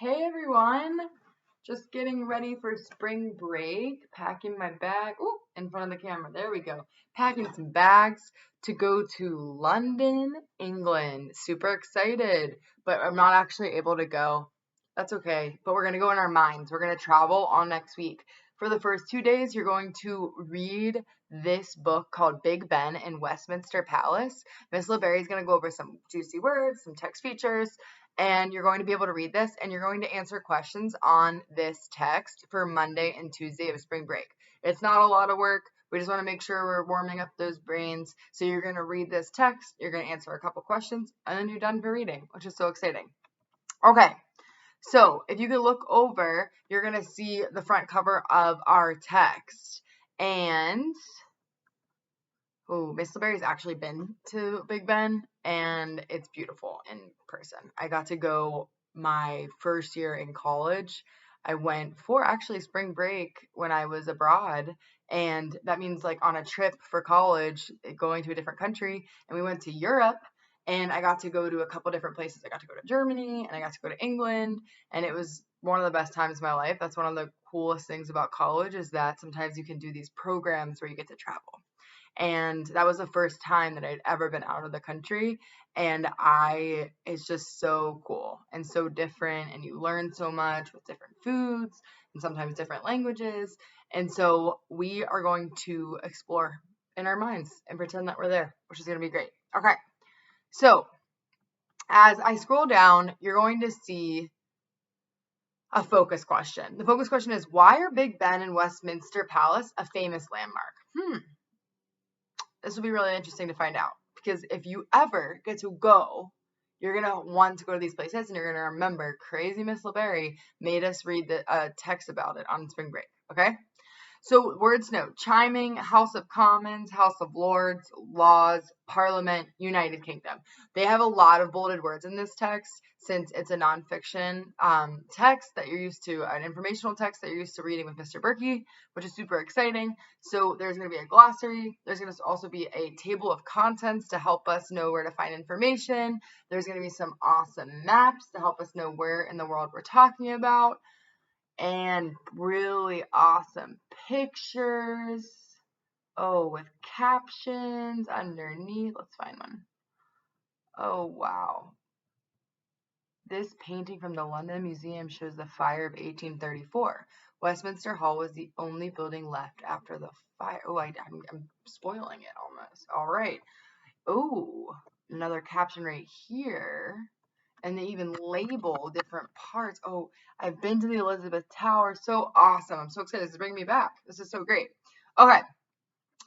Hey everyone, just getting ready for spring break, packing my bag. Ooh, in front of the camera. There we go. Packing some bags to go to London, England. Super excited, but I'm not actually able to go. That's okay, but we're going to go in our minds. We're going to travel all next week. For the first 2 days, you're going to read this book called Big Ben and Westminster Palace. Miss LeBerry is going to go over some juicy words, some text features, and you're going to be able to read this and you're going to answer questions on this text for Monday and Tuesday of spring break. It's not a lot of work. We just want to make sure we're warming up those brains. So you're going to read this text, you're going to answer a couple questions, and then you're done for reading, which is so exciting. Okay, so if you can look over, you're going to see the front cover of our text. And Miss LeBerry's actually been to Big Ben, and it's beautiful in person. I got to go my first year in college. I went for actually spring break when I was abroad, and that means like on a trip for college, going to a different country, and we went to Europe, and I got to go to a couple different places. I got to go to Germany, and I got to go to England, and it was one of the best times of my life. That's one of the coolest things about college is that sometimes you can do these programs where you get to travel. And that was the first time that I'd ever been out of the country. And it's just so cool and so different. And you learn so much with different foods and sometimes different languages. And so we are going to explore in our minds and pretend that we're there, which is going to be great. Okay. So as I scroll down, you're going to see a focus question. The focus question is, why are Big Ben and Westminster Palace a famous landmark? This will be really interesting to find out, because if you ever get to go, you're going to want to go to these places and you're going to remember crazy Miss LeBerry made us read the text about it on spring break. Okay. So words note: chiming, House of Commons, House of Lords, laws, Parliament, United Kingdom. They have a lot of bolded words in this text since it's a nonfiction text that you're used to, an informational text that you're used to reading with Mr. Berkey, which is super exciting. So there's going to be a glossary. There's going to also be a table of contents to help us know where to find information. There's going to be some awesome maps to help us know where in the world we're talking about. And really awesome pictures. Oh, with captions underneath. Let's find one. Oh, wow. This painting from the London Museum shows the fire of 1834. Westminster Hall was the only building left after the fire. Oh, I'm spoiling it almost. All right. Oh, another caption right here. And they even label different parts. Oh, I've been to the Elizabeth Tower. So awesome. I'm so excited. This is bringing me back. This is so great. Okay.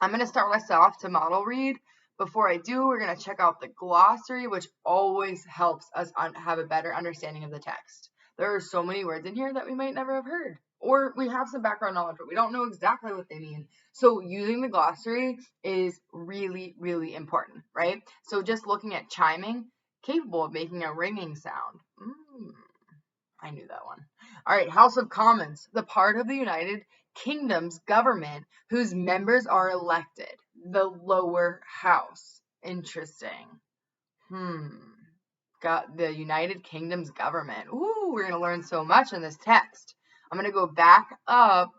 I'm going to start us off to model read. Before I do, we're going to check out the glossary, which always helps us have a better understanding of the text. There are so many words in here that we might never have heard, or we have some background knowledge, but we don't know exactly what they mean. So using the glossary is really, really important, right? So just looking at chiming, capable of making a ringing sound. I knew that one. All right, House of Commons, the part of the United Kingdom's government whose members are elected. The lower house. Interesting. Got the United Kingdom's government. Ooh, we're going to learn so much in this text. I'm going to go back up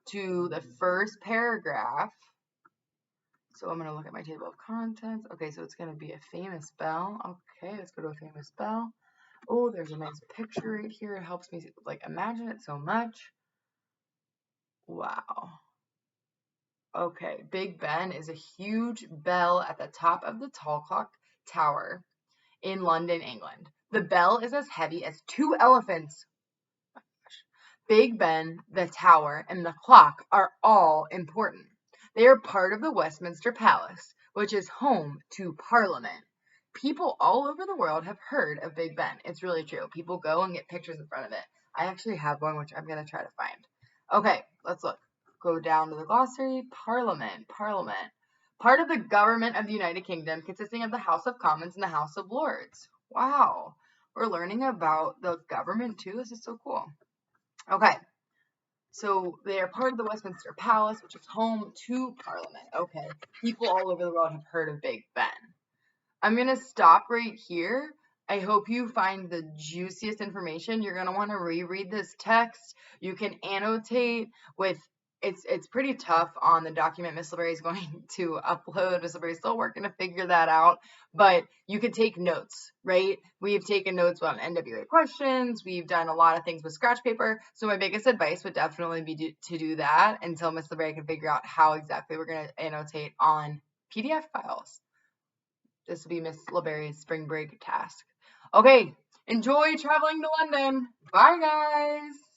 to the first paragraph. So I'm going to look at my table of contents. Okay, so it's going to be a famous bell. Okay, let's go to a famous bell. Oh, there's a nice picture right here. It helps me imagine it so much. Wow. Okay, Big Ben is a huge bell at the top of the tall clock tower in London, England. The bell is as heavy as 2 elephants. Big Ben, the tower, and the clock are all important. They are part of the Westminster Palace, which is home to Parliament. People all over the world have heard of Big Ben. It's really true. People go and get pictures in front of it. I actually have one, which I'm going to try to find. Okay, let's look. Go down to the glossary. Parliament. Part of the government of the United Kingdom, consisting of the House of Commons and the House of Lords. Wow. We're learning about the government too. This is so cool. Okay. So they are part of the Westminster Palace, which is home to Parliament. Okay. People all over the world have heard of Big Ben. I'm going to stop right here. I hope you find the juiciest information. You're going to want to reread this text. You can annotate with it's pretty tough on the document Miss LeBerry is going to upload. Miss LeBerry is still working to figure that out, but you can take notes, right? We've taken notes on NWA questions. We've done a lot of things with scratch paper. So my biggest advice would definitely be to do that until Miss LeBerry can figure out how exactly we're going to annotate on PDF files. This will be Miss LeBerry's spring break task. Okay, enjoy traveling to London. Bye, guys.